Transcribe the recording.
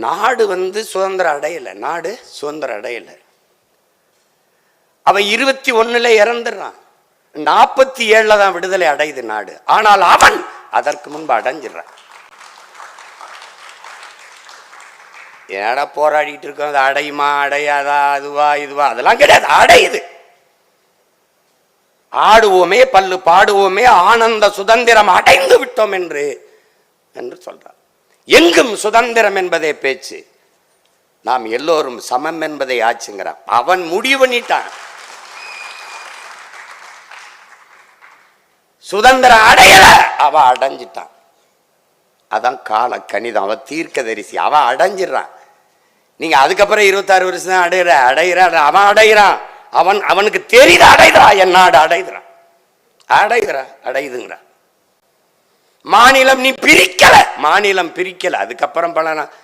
நாடு சுதந்திரம் அடையலை. நாடு சுதந்திரம் அடையலை. அவன் 21 இறந்துடுறான். 47 தான் விடுதலை அடையுது நாடு. ஆனால் அவன் அதற்கு முன்பு அடைஞ்சிடறான். ஏடா போராடிட்டு இருக்கோம், அது அடையுமா அடையாதா, அதுவா இதுவா, அதெல்லாம் கிடையாது, அடையுது. ஆடுவோமே பல்லு பாடுவோமே ஆனந்த சுதந்திரம் அடைந்து விட்டோம் என்று சொல்றார். எங்கும் சுதந்திரம் என்பதே பேச்சு. நாம் எல்லோரும் சமம் என்பதை ஆச்சுங்கிறான். அவன் முடிவு பண்ணிட்டான். சுதந்திரம் அடையல, அவ அடைஞ்சிட்டான். அதான் கால கணிதம். அவன் தீர்க்கதரிசி, அவன் அடைஞ்சிடறான். நீங்க அதுக்கப்புறம் 26 வருஷம் தான் அடையிறான். அவன் அடையிறான். அவனுக்கு தெரியுது அடையுறா, என் நாடு அடையுறான், அடையுதுங்கிறான். மாநிலம் நீ பிரிக்கல, மாநிலம் பிரிக்கல. அதுக்கப்புறம் பல